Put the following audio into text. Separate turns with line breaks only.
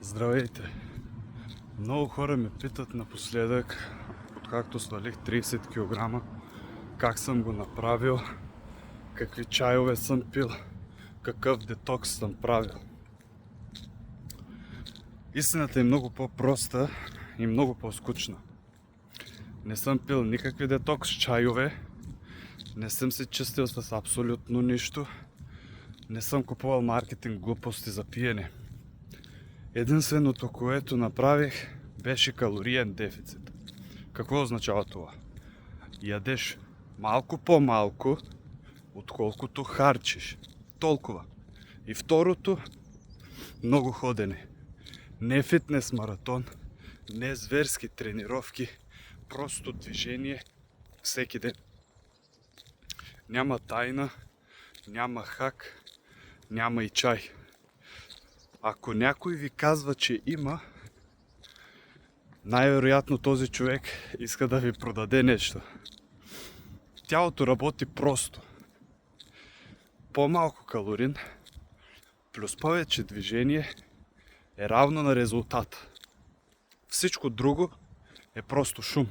Здравейте! Много хора ме питат напоследък, откакто свалих 30 кг, как съм го направил, какви чайове съм пил, какъв детокс съм правил. Истината е много по-проста и много по-скучна. Не съм пил никакви детокс чайове, не съм се чистил с абсолютно нищо, не съм купувал маркетинг глупости за пиене. Единственото, което направих, беше калориен дефицит. Какво означава това? Ядеш малко по-малко, отколкото харчиш. Толкова. И второто, много ходене. Не фитнес маратон, не зверски тренировки, просто движение всеки ден. Няма тайна, няма хак, няма и чай. Ако някой ви казва, че има, най-вероятно този човек иска да ви продаде нещо. Тялото работи просто. По-малко калорин, плюс повече движение е равно на резултат. Всичко друго е просто шум.